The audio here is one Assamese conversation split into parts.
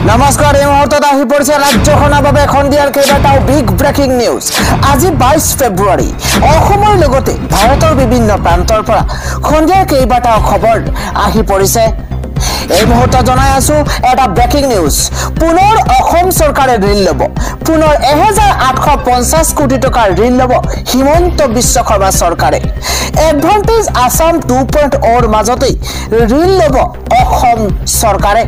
নমস্কাৰ এই মুহূৰ্তত আহি পৰিছে ৰাজ্যখনৰ বাবে খন্দিয়াৰ কেইবাটাও বিগ ব্ৰেকিং নিউজ। আজি 22 ফেব্ৰুৱাৰী অসমৰ লগতে ভাৰতৰ বিভিন্ন প্ৰান্তৰ পৰা খন্দিয়াৰ কেইবাটাও খবৰ আহি পৰিছে। এই মুহূৰ্তত জনাই আছো এটা ব্ৰেকিং নিউজ। পুনৰ অসম চৰকাৰে ঋণ ল'ব। পুনৰ 1850 কোটি টকাৰ ঋণ ল'ব হিমন্ত বিশ্ব শৰ্মা চৰকাৰে। এডভান্টেজ আসাম 2.0 মাজতে ঋণ ল'ব অসম চৰকাৰে।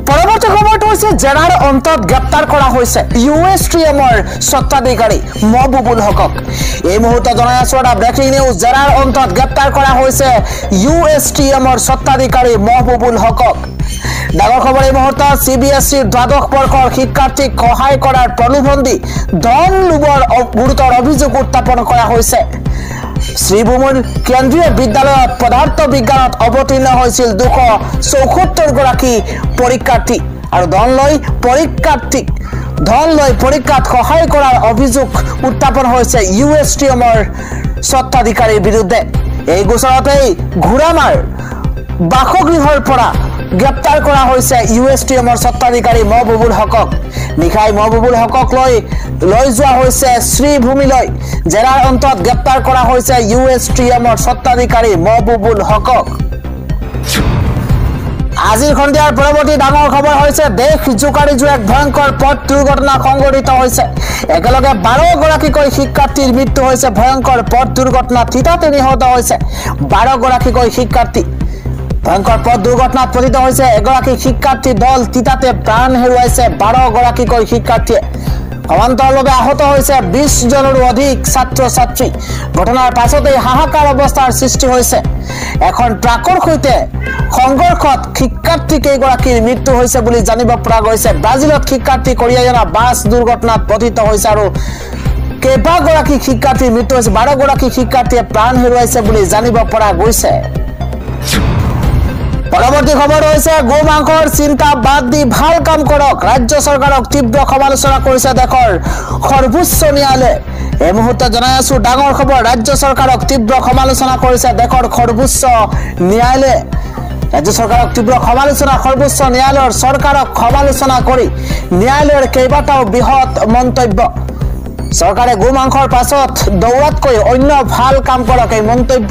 পৰৱৰ্তী খবৰটো হৈছে জেৰাৰ অন্তত গ্ৰেপ্তাৰ কৰা হৈছে USTMৰ স্বত্বাধিকাৰী মহবুবুল হকক। এই মুহূৰ্তত জনাই আছো এটা ব্ৰেকিং নিউজ। জেৰাৰ অন্তত গ্ৰেপ্তাৰ কৰা হৈছে USTMৰ স্বত্বাধিকাৰী মহবুবুল হকক। ডাঙৰ খবৰ এই মুহূৰ্তত CBSEৰ দ্বাদশ বৰ্ষৰ শিক্ষাৰ্থীক সহায় কৰাৰ প্ৰলোভন দি ধন লোভৰ গুৰুতৰ অভিযোগ উত্থাপন কৰা হৈছে। শ্ৰীভূমিৰ কেন্দ্ৰীয় বিদ্যালয়ত পদাৰ্থ বিজ্ঞানত অৱতীৰ্ণ হৈছিল 274 গৰাকী পৰীক্ষাৰ্থী আৰু ধন লৈ পৰীক্ষাত সহায় কৰাৰ অভিযোগ উত্থাপন হৈছে USTMৰ স্বত্বাধিকাৰীৰ বিৰুদ্ধে। এই গোচৰতেই ঘোৰামাৰ বাসগৃহৰ পৰা গ্ৰেপ্তাৰ কৰা হৈছে USTMৰ স্বত্বাধিকাৰী মহবুবুল হকক। নিশাই মহবুবুল হকক লৈ যোৱা হৈছে শ্ৰীভূমিলৈ। জেৰাৰ অন্তত গ্ৰেপ্তাৰ কৰা হৈছে USTMৰ স্বত্বাধিকাৰী মহবুবুল হকক। আজিৰ সন্ধিয়াৰ পৰৱৰ্তী ডাঙৰ খবৰ হৈছে দেশ জোকাৰি যোৱা এক ভয়ংকৰ পথ দুৰ্ঘটনা সংঘটিত হৈছে। একেলগে 12 গৰাকীকৈ শিক্ষাৰ্থীৰ মৃত্যু হৈছে। ভয়ংকৰ পথ দুৰ্ঘটনাত থিতাতে নিহত হৈছে 12 গৰাকীকৈ শিক্ষাৰ্থী। ভয়ংকৰ পথ দুৰ্ঘটনাত পতিত হৈছে এগৰাকী শিক্ষাৰ্থী দল। তিতাতে প্ৰাণ হেৰুৱাইছে 12 গৰাকীকৈ শিক্ষাৰ্থীয়ে। সমান্তৰালভাৱে আহত হৈছে 20 জনৰো অধিক ছাত্ৰ ছাত্ৰী। ঘটনাৰ পাছতেই হাহাকাৰ অৱস্থাৰ সৃষ্টি হৈছে। এখন ট্ৰাকৰ সৈতে সংঘৰ্ষত শিক্ষাৰ্থী কেইগৰাকীৰ মৃত্যু হৈছে বুলি জানিব পৰা গৈছে। ব্ৰাজিলত শিক্ষাৰ্থী কঢ়িয়াই অনা বাছ দুৰ্ঘটনাত পতিত হৈছে আৰু কেইবাগৰাকী শিক্ষাৰ্থীৰ মৃত্যু হৈছে। 12 গৰাকী শিক্ষাৰ্থীয়ে প্ৰাণ হেৰুৱাইছে বুলি জানিব পৰা গৈছে। পৰৱৰ্তী খবৰ হৈছে গো মাংসৰ চিন্তা বাদ দি ভাল কাম কৰক। ৰাজ্য চৰকাৰক তীব্ৰ সমালোচনা কৰিছে দেশৰ সৰ্বোচ্চ ন্যায়ালয়ে। এই মুহূৰ্তত জনাই আছো ডাঙৰ খবৰ। ৰাজ্য চৰকাৰক তীব্ৰ সমালোচনা কৰিছে দেশৰ সৰ্বোচ্চ ন্যায়ালয়ে। ৰাজ্য চৰকাৰক তীব্ৰ সমালোচনা। সৰ্বোচ্চ ন্যায়ালয়ৰ চৰকাৰক সমালোচনা কৰি ন্যায়ালয়ৰ কেইবাটাও বৃহৎ মন্তব্য। চৰকাৰে গো মাংসৰ পাছত দৌৰাতকৈ অন্য ভাল কাম কৰক। এই মন্তব্য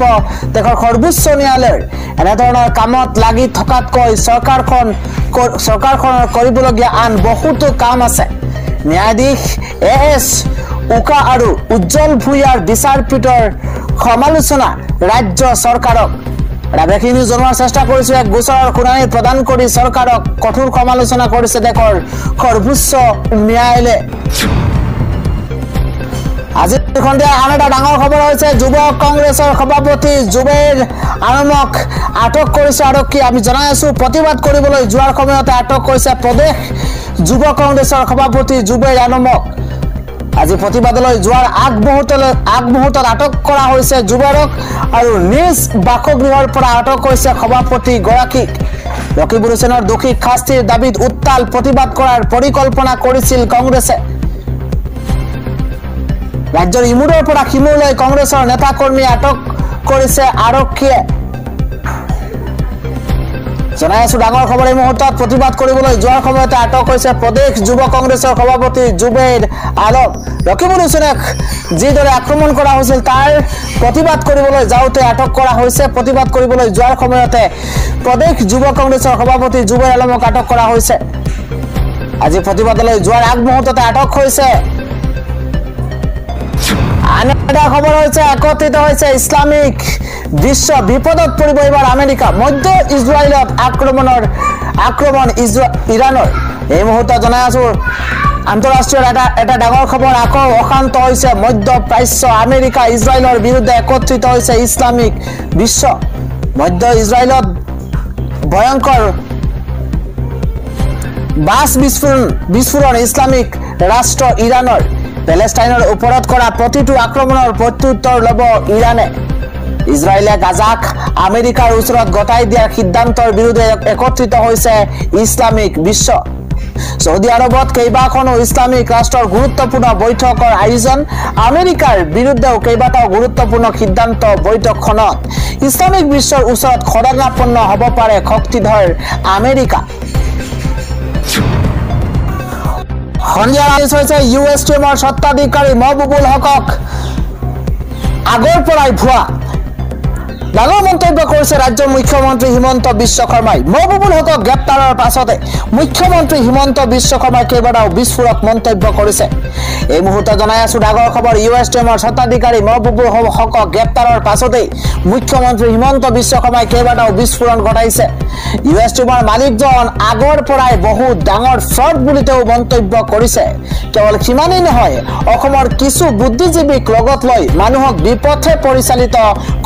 দেশৰ সৰ্বোচ্চ ন্যায়ালয়ৰ। এনেধৰণৰ কামত লাগি থকাতকৈ চৰকাৰখনৰ কৰিবলগীয়া আন বহুতো কাম আছে। ন্যায়াধীশ AS উকা আৰু উজ্জ্বল ভূঞাৰ বিচাৰপীঠৰ সমালোচনা ৰাজ্য চৰকাৰক। ব্ৰেকিং নিউজ জনোৱাৰ চেষ্টা কৰিছো। এক গোচৰৰ শুনানি প্ৰদান কৰি চৰকাৰক কঠোৰ সমালোচনা কৰিছে দেশৰ সৰ্বোচ্চ ন্যায়ালয়ে। আজি সন্ধিয়া আন এটা ডাঙৰ খবৰ হৈছে যুৱ কংগ্ৰেছৰ সভাপতি জুবেৰ আলমক আটক কৰিছে আৰক্ষী। আমি জনাই আছো প্ৰতিবাদ কৰিবলৈ যোৱাৰ সময়তে আটক কৰিছে প্ৰদেশ যুৱ কংগ্ৰেছৰ সভাপতি জুবেৰ আলমক। আজি প্ৰতিবাদলৈ যোৱাৰ আগমুহূৰ্তত আটক কৰা হৈছে জুবেৰক আৰু নিজ বাসগৃহৰ পৰা আটক কৰিছে সভাপতি গৰাকীক। ৰকিবুল হুছেইনৰ দোষীক শাস্তিৰ দাবীত উত্তাল প্ৰতিবাদ কৰাৰ পৰিকল্পনা কৰিছিল কংগ্ৰেছে। ৰাজ্যৰ ইমূৰৰ পৰা সিমূৰলৈ কংগ্ৰেছৰ নেতা কৰ্মী আটক কৰিছে আৰক্ষীয়ে। জনাই আছো ডাঙৰ খবৰ। এই মুহূৰ্তত প্ৰতিবাদ কৰিবলৈ যোৱাৰ সময়তে আটক হৈছে প্ৰদেশ যুৱ কংগ্ৰেছৰ সভাপতি জুবেৰ আলম। ৰকিবুল হুছেইনক যিদৰে আক্ৰমণ কৰা হৈছিল তাৰ প্ৰতিবাদ কৰিবলৈ যাওঁতে আটক কৰা হৈছে। প্ৰতিবাদ কৰিবলৈ যোৱাৰ সময়তে প্ৰদেশ যুৱ কংগ্ৰেছৰ সভাপতি জুবেৰ আলমক আটক কৰা হৈছে। আজি প্ৰতিবাদলৈ যোৱাৰ আগমুহূৰ্ততে আটক হৈছে। আন এটা খবৰ হৈছে একত্ৰিত হৈছে ইছলামিক বিশ্ব। বিপদত পৰিব এইবাৰ আমেৰিকা। মধ্য ইজৰাইলত আক্ৰমণ ইৰাণৰ। এই মুহূৰ্তত জনাই আছো আন্তঃৰাষ্ট্ৰীয় এটা ডাঙৰ খবৰ। আকৌ অশান্ত হৈছে মধ্য প্ৰাচ্য। আমেৰিকা ইজৰাইলৰ বিৰুদ্ধে একত্ৰিত হৈছে ইছলামিক বিশ্ব। মধ্য ইজৰাইলত ভয়ংকৰ বাছ বিস্ফোৰণ ইছলামিক ৰাষ্ট্ৰ ইৰাণৰ। পেলেষ্টাইনৰ ওপৰত কৰা প্ৰতিটো আক্ৰমণৰ প্ৰত্যুত্তৰ ল'ব ইৰাণে। ইজৰাইলে গাজাক আমেৰিকাৰ ওচৰত গতাই দিয়াৰ সিদ্ধান্তৰ বিৰুদ্ধে একত্ৰিত হৈছে ইছলামিক বিশ্ব। সৌদি আৰবত কেইবাখনো ইসলামিক ৰাষ্ট্ৰৰ গুৰুত্বপূৰ্ণ বৈঠকৰ আয়োজন আমেৰিকাৰ বিৰুদ্ধেও কেইবাটাও গুৰুত্বপূৰ্ণ সিদ্ধান্ত বৈঠকখনত ইসলামিক বিশ্বৰ ওচৰত খড়গাপন্ন হ'ব পাৰে শক্তিধৰ আমেৰিকা সন্ধিয়া আদেশ হৈছে ইউএছ টিমৰ স্বত্বাধিকাৰী মহবুবুল হকক আগৰ পৰাই ভুৱা ডাঙৰ মন্তব্য কৰিছে ৰাজ্যৰ মুখ্যমন্ত্ৰী হিমন্ত বিশ্ব শৰ্মাই মহবুবুল হকক গ্ৰেপ্তাৰৰ পাছতে মুখ্যমন্ত্ৰী হিমন্ত বিশ্ব শৰ্মাই কেইবাটাও বিস্ফোৰক মন্তব্য কৰিছে এই মুহূৰ্তত জনাই আছো ডাঙৰ খবৰ ইউএছ টিমৰ স্বত্বাধিকাৰী মহবুবুল হকক গ্ৰেপ্তাৰৰ পাছতে মুখ্যমন্ত্ৰী হিমন্ত বিশ্ব শৰ্মাই কেইবাটাও বিস্ফোৰণ ঘটাইছে ইউএছ টিমৰ মালিকজন আগৰ পৰাই বহু ডাঙৰ ফ্ৰড বুলি তেওঁ মন্তব্য কৰিছে কেৱল সিমানেই নহয় অসমৰ কিছু বুদ্ধিজীৱীক লগত লৈ মানুহক বিপথে পৰিচালিত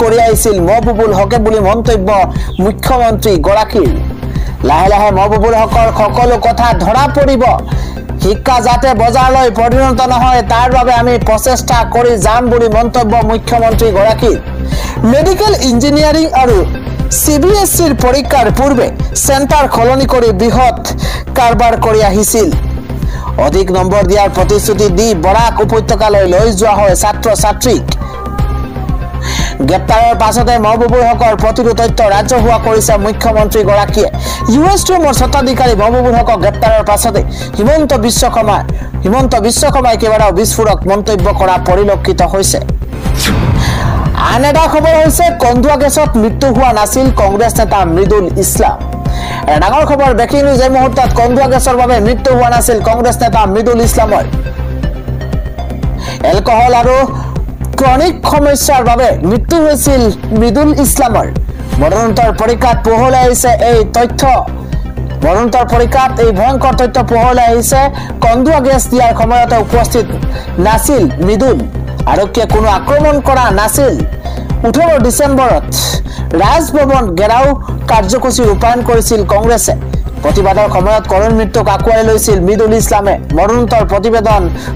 কৰি আহিছিল মহবুবুল হকে বুলি মন্তব্য মুখ্যমন্ত্ৰী গৰাকীৰ লাহে লাহে মহবুবুল হকৰ সকলো কথা ধৰা পৰিব শিক্ষা যাতে বজাৰলৈ পৰিণত নহয় তাৰ বাবে আমি প্ৰচেষ্টা কৰি যাম বুলি মন্তব্য মুখ্যমন্ত্ৰী গৰাকীৰ মেডিকেল ইঞ্জিনিয়াৰিং আৰু সিবিএসইৰ পৰীক্ষাৰ পূৰ্বে চেণ্টাৰ খলনি কৰি বৃহৎ কাৰবাৰ কৰি আহিছিল অধিক নম্বৰ দিয়াৰ প্ৰতিশ্ৰুতি দি বৰাক উপত্যকালৈ লৈ যোৱা হয় ছাত্ৰ ছাত্ৰীক গ্ৰেপ্তাৰৰ পাছতে মহবুবুল হকৰ প্ৰতিটো তথ্য ৰাজহুৱা কৰিছে মুখ্যমন্ত্ৰী গৰাকীয়ে ইউএছ টিমৰ স্বত্বাধিকাৰী মহবুবুল হকক গ্ৰেপ্তাৰৰ পাছতে হিমন্ত বিশ্ব শৰ্মাই কেইবাটাও বিস্ফোৰক মন্তব্য কৰা পৰিলক্ষিত হৈছে আন এটা খবৰ হৈছে কন্দুৱা গেছত মৃত্যু হোৱা নাছিল কংগ্ৰেছ নেতা মৃদুল ইছলাম ডাঙৰ খবৰ ব্ৰেকিং নিউজ এই মুহূৰ্তত কন্দুৱা গেছৰ বাবে মৃত্যু হোৱা নাছিল কংগ্ৰেছ নেতা মৃদুল ইছলামৰ এলকহল আৰু ক্ৰনিক সমস্যাৰ বাবে মৃত্যু হৈছিল মৃদুল ইছলামৰ মৰণোত্তৰ পৰীক্ষাত পোহৰলৈ আহিছে এই তথ্য মৰণোত্তৰ পৰীক্ষাত এই ভয়ংকৰ তথ্য পোহৰলৈ আহিছে কন্দুৱা গেছ দিয়াৰ সময়তে উপস্থিত নাছিল মৃদুল আৰক্ষীয়ে কোনো আক্ৰমণ কৰা নাছিল 18 ডিচেম্বৰত ৰাজভৱন ঘেৰাও কাৰ্যসূচী ৰূপায়ণ কৰিছিল কংগ্ৰেছে প্ৰতিবাদৰ সময়ত কৰুণ মৃত্যুক আঁকোৱালি লৈছিল মৃদুল ইছলামে মৰণোত্তৰ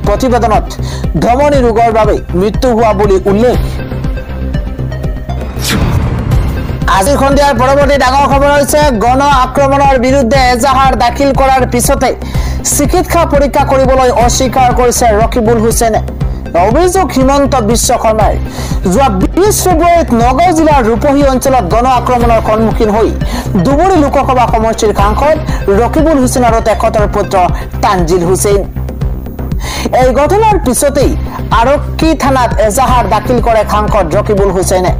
প্ৰতিবেদনত ধমনী ৰোগৰ বাবে মৃত্যু হোৱা বুলি উল্লেখ আজিৰ সন্ধিয়াৰ পৰৱৰ্তী ডাঙৰ খবৰ হৈছে গণ আক্ৰমণৰ বিৰুদ্ধে এজাহাৰ দাখিল কৰাৰ পিছতে চিকিৎসা পৰীক্ষা কৰিবলৈ অস্বীকাৰ কৰিছে ৰকিবুল হুছেইনে অভিযোগ হিমন্ত বিশ্ব শৰ্মাৰ যোৱা 20 ফেব্ৰুৱাৰীত নগাঁও জিলাৰ ৰূপহী অঞ্চলত গণ আক্ৰমণৰ সন্মুখীন হৈ দুবৰি লোকসভা সমষ্টিৰ সাংসদ ৰকিবুল হুছেইন আৰু তেখেতৰ পুত্ৰ তানজিল হুছেইন এই ঘটনাৰ পিছতেই আৰক্ষী থানাত এজাহাৰ দাখিল কৰে সাংসদ ৰকিবুল হুছেইনে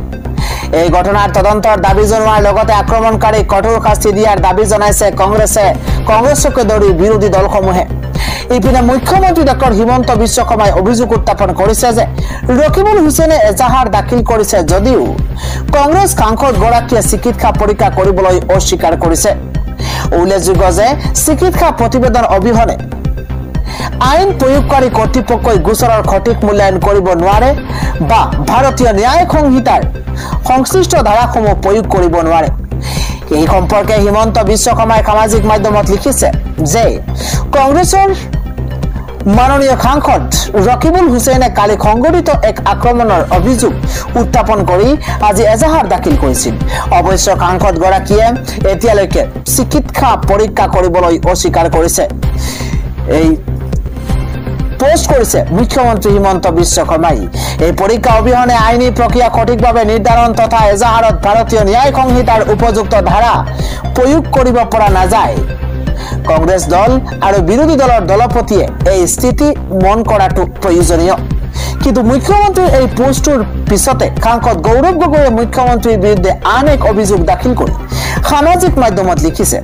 এই ঘটনাৰ তদন্তৰ দাবী জনোৱাৰ লগতে আক্ৰমণকাৰীক কঠোৰ শাস্তি দিয়াৰ দাবী জনাইছে কংগ্ৰেছকে ধৰি বিৰোধী দলসমূহে ইপিনে মুখ্যমন্ত্ৰী ডক্টৰ হিমন্ত বিশ্ব শৰ্মাই অভিযোগ উত্থাপন কৰিছে যে ৰকিবুল হুছেইনে এজাহাৰ দাখিল কৰিছে যদিও কংগ্ৰেছ সাংসদ গৰাকীয়ে চিকিৎসা পৰীক্ষা কৰিবলৈ অস্বীকাৰ কৰিছে উল্লেখযোগ্য যে চিকিৎসা প্ৰতিবেদন অবিহনে আইন প্ৰয়োগকাৰী কৰ্তৃপক্ষই গোচৰৰ সঠিক মূল্যায়ন কৰিব নোৱাৰে বা ভাৰতীয় ন্যায় সংহিতাৰ সংশ্লিষ্ট ধাৰাসমূহ প্ৰয়োগ কৰিব নোৱাৰে এই সম্পৰ্কে হিমন্ত বিশ্ব শৰ্মাই সামাজিক মাধ্যমত লিখিছে যে কংগ্ৰেছৰ মাননীয় সাংসদ ৰকিবুল হুছেইনে কালি সংঘটিত এক আক্ৰমণৰ অভিযোগ উত্থাপন কৰি আজি এজাহাৰ দাখিল কৰিছিল অৱশ্য সাংসদ গৰাকীয়ে এতিয়ালৈকে চিকিৎসা পৰীক্ষা কৰিবলৈ অস্বীকাৰ কৰিছে এই পোস্ট কৰিছে মুখ্যমন্ত্ৰী হিমন্ত বিশ্ব শৰ্মাই এই পৰীক্ষা অবিহনে আইনী প্ৰক্ৰিয়া সঠিকভাৱে নিৰ্ধাৰণ তথা এজাহাৰত ভাৰতীয় ন্যায় সংহিতাৰ উপযুক্ত ধাৰা প্ৰয়োগ কৰিব পৰা নাযায় কংগ্ৰেছ দল আৰু বিৰোধী দলৰ দলপতিয়ে এই স্থিতি মন কৰাটো প্ৰয়োজনীয় কিন্তু মুখ্যমন্ত্ৰীৰ এই পোষ্টৰ পিছতে সাংসদ গৌৰৱ গগৈয়ে মুখ্যমন্ত্ৰীৰ বিৰুদ্ধে আন এক অভিযোগ দাখিল কৰি সামাজিক মাধ্যমত লিখিছে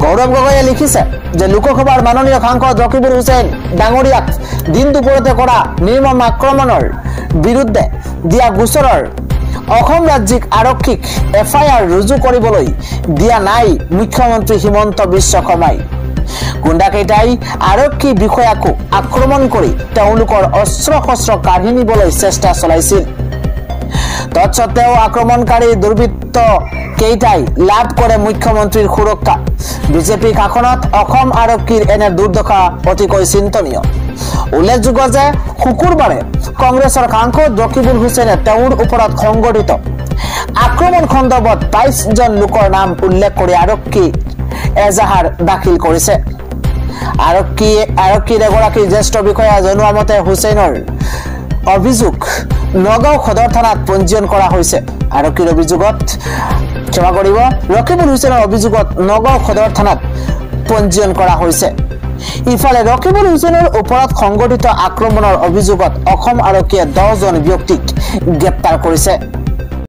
গৌৰৱ গগৈয়ে লিখিছে যে লোকসভাৰ মাননীয় সাংসদ ৰকিবুল হুছেইন ডাঙৰীয়াক দিন দুপৰতে কৰা নিৰ্মম আক্ৰমণৰ বিৰুদ্ধে দিয়া গোচৰৰ অসম ৰাজ্যিক আৰক্ষীক এফআইআৰ ৰুজু কৰিবলৈ দিয়া নাই মুখ্যমন্ত্ৰী হিমন্ত বিশ্ব শৰ্মাই গুণ্ডাকেইটাই আৰক্ষী বিষয়াকো আক্ৰমণ কৰি তেওঁলোকৰ অস্ত্ৰ শস্ত্ৰ কাঢ়ি নিবলৈ চেষ্টা চলাইছিল তৎসত্ত্বেও আক্ৰমণকাৰী দুৰ্বৃত্ত কেইটাই লাভ কৰে মুখ্যমন্ত্ৰীৰ সুৰক্ষা বিজেপি শাসনত অসম আৰক্ষীৰ এনে দুৰ্দশা অতিকৈ চিন্তনীয় উল্লেখযোগ্য যে শুকুৰবাৰে কংগ্ৰেছৰ সাংসদ ৰকিবুল হুছেইনে তেওঁৰ ওপৰত সংঘটিত আক্ৰমণ সন্দৰ্ভত 22 জন লোকৰ নাম উল্লেখ কৰি আৰক্ষী এজাহাৰ দাখিল কৰিছে আৰক্ষীৰ এগৰাকী জ্যেষ্ঠ বিষয়া জনোৱা মতে হুছেইনৰ অভিযোগ নগাঁও সদৰ থানাত পঞ্জীয়ন কৰা হৈছে। আৰক্ষীৰ অভিযোগত ক্ষমা কৰিব ৰকিবুল হুছেইনৰ অভিযোগত নগাঁও সদৰ থানাত পঞ্জীয়ন কৰা হৈছে। ইফালে ৰকিবুল হুছেইনৰ ওপৰত সংঘটিত আক্ৰমণৰ অভিযোগত অসম আৰক্ষীয়ে 10জন ব্যক্তিক গ্ৰেপ্তাৰ কৰিছে।